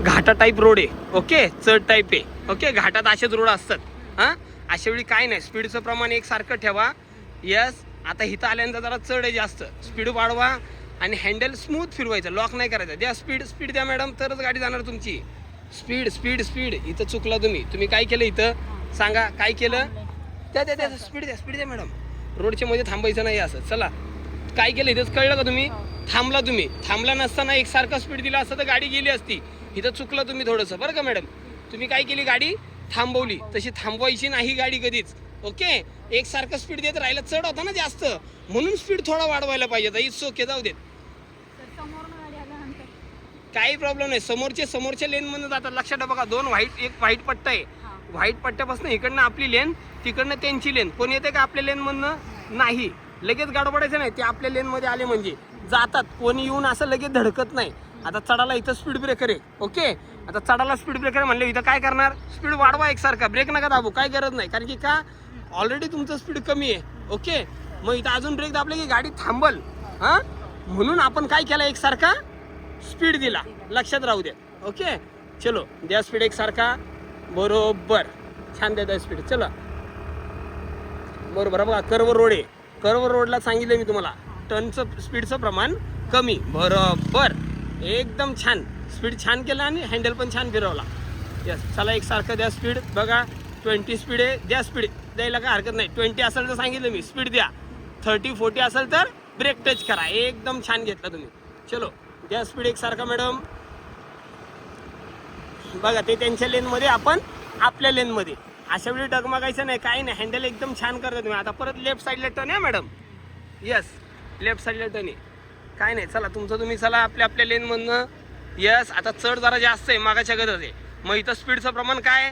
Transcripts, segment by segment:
घाटा type road आहे, okay, चढ टाईप आहे, ओके. घाटात असेच रोड असतात. हां, अशा वेळी काय नाही, स्पीडचं प्रमाण एकसारखं ठेवा. यस. आता इथं आल्यानंतर जरा चढ आहे जास्त, स्पीड वाढवा आणि हँडल स्मूथ फिरवायचं, लॉक नाही करायचं. द्या स्पीड द्या मॅडम, तरच गाडी जाणार तुमची. स्पीड. इथं चुकला तुम्ही काय केलं इथं सांगा, काय केलं? त्या स्पीड द्या मॅडम. रोडच्या मध्ये थांबायचं नाही असं. चला, काय केलं इथंच कळलं का तुम्ही? थांबला नसताना एकसारखा स्पीड दिला असतं तर गाडी गेली असती. इथं चुकलं तुम्ही थोडंसं, बरं का मॅडम. तुम्ही काय केली, गाडी थांबवली. तशी थांबवायची नाही गाडी कधीच, ओके. एकसारखं स्पीड देत राहिलं, चढ होता ना जास्त, म्हणून स्पीड थोडा वाढवायला पाहिजे. इट्स ओके, जाऊ देत, काही प्रॉब्लेम नाही. समोरच्या लेन मधून जातात. लक्षात बघा, एक व्हाईट पट्टा आहे. व्हाईट पट्ट्यापासून इकडनं आपली लेन, तिकडनं त्यांची लेन. कोण येते का आपल्या लेन मधनं? नाही. लगेच गडबडायचं नाही, ते आपल्या लेन मध्ये आले म्हणजे जातात. कोणी येऊन असं लगेच धडकत नाही. आता चढाला इथं स्पीड ब्रेकर आहे, ओके. आता चढाला स्पीड ब्रेकर म्हणले, इथं काय करणार? स्पीड वाढवा एकसारखा, ब्रेक नका दाबू, काय गरज नाही. कारण की का, ऑलरेडी तुमचं स्पीड कमी आहे, ओके. मग इथं अजून ब्रेक दाबले की गाडी थांबल. हां, म्हणून आपण काय केलं, एकसारखा स्पीड दिला. लक्षात राहू द्या, ओके. चलो, द्या स्पीड एकसारखा, बरोबर. छान द्या स्पीड. चला, बरोबर. बघा, कर्व रोड आहे. कर्व रोडला सांगितलं मी तुम्हाला, टर्नचं स्पीडचं प्रमाण कमी, बरोबर. एकदम छान स्पीड, छान केलं आणि हँडल पण छान फिरवला. यस. चला, एकसारखं द्या स्पीड. बघा, 20 स्पीड आहे, द्या स्पीड द्यायला काय हरकत नाही. 20 असेल तर सांगितलं मी, स्पीड द्या. 30-40 असेल तर ब्रेक टच करा. एकदम छान घेतला तुम्ही. चलो, द्या स्पीड एकसारखा मॅडम. बघा, ते त्यांच्या लेनमध्ये, आपण आपल्या लेनमध्ये. अशा वेळी डगमगायचं नाही, काही नाही. हँडल एकदम छान करता तुम्ही. आता परत लेफ्ट साईडला टर्न आहे मॅडम. यस, लेफ्ट साईडला टर्न आहे, काय नाही. चला, तुमचं तुम्ही चला आपल्या लेनमधनं. यस. आता चढ जरा जास्त आहे, मागाच्या गरज आहे. मग इथं स्पीडचं प्रमाण काय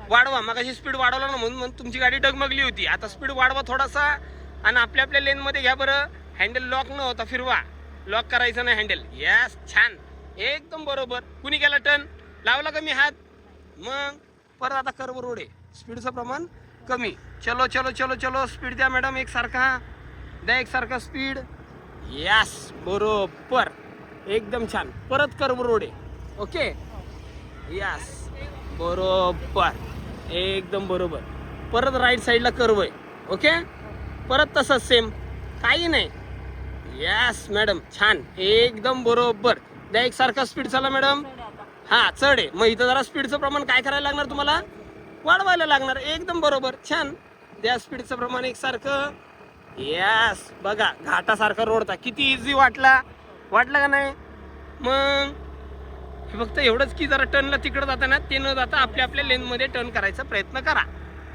वाढवा. मागाशी स्पीड वाढवला ना, म्हणून तुमची गाडी डगमगली होती. आता स्पीड वाढवा थोडासा आणि आपल्या लेनमध्ये घ्या बरं. हँडल लॉक न होता फिरवा, लॉक करायचं नाही हँडल. यस, छान, एकदम बरोबर. कुणी केला टर्न, लावला कमी हात. मग परत आता कर्व रोड आहे, स्पीडचं प्रमाण कमी. चलो, स्पीड द्या मॅडम एकसारखा, द्या एकसारखा स्पीड. यस, बरोबर, एकदम छान. परत कर्व रोड आहे, ओके. यस, बरोबर, एकदम बरोबर. परत राईट साईडला कर्व आहे, ओके. परत तसंच सेम, काही नाही. यस मॅडम, छान, एकदम बरोबर. द्या एकसारखा स्पीड. चला मॅडम. हां, चढ आहे, मग इथं जरा स्पीडचं प्रमाण काय करायला लागणार तुम्हाला, वाढवायला लागणार. एकदम बरोबर, छान. द्या स्पीडचं प्रमाण एकसारखं. यस. बघा, घाटासारखा रोडता किती इझी वाटला का नाही? मग फक्त एवढंच की जरा टर्नला तिकडं जाताना ते न जाता आपल्या लेनमध्ये टर्न करायचा प्रयत्न करा,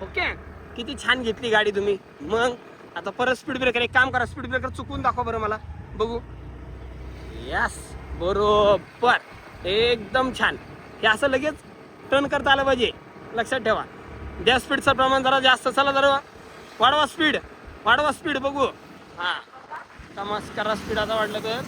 ओके. किती छान घेतली गाडी तुम्ही. मग आता परत स्पीड ब्रेकर, एक काम करा, स्पीड ब्रेकर चुकून दाखवा बरं मला, बघू. यस, बरोबर, एकदम छान. हे असं लगेच टर्न करता आलं पाहिजे, लक्षात ठेवा. द्या स्पीडचं प्रमाण जरा जास्त. चला, जरा वाढवा स्पीड, बघू. हां, कमास करा स्पीड आता वाढलं तर.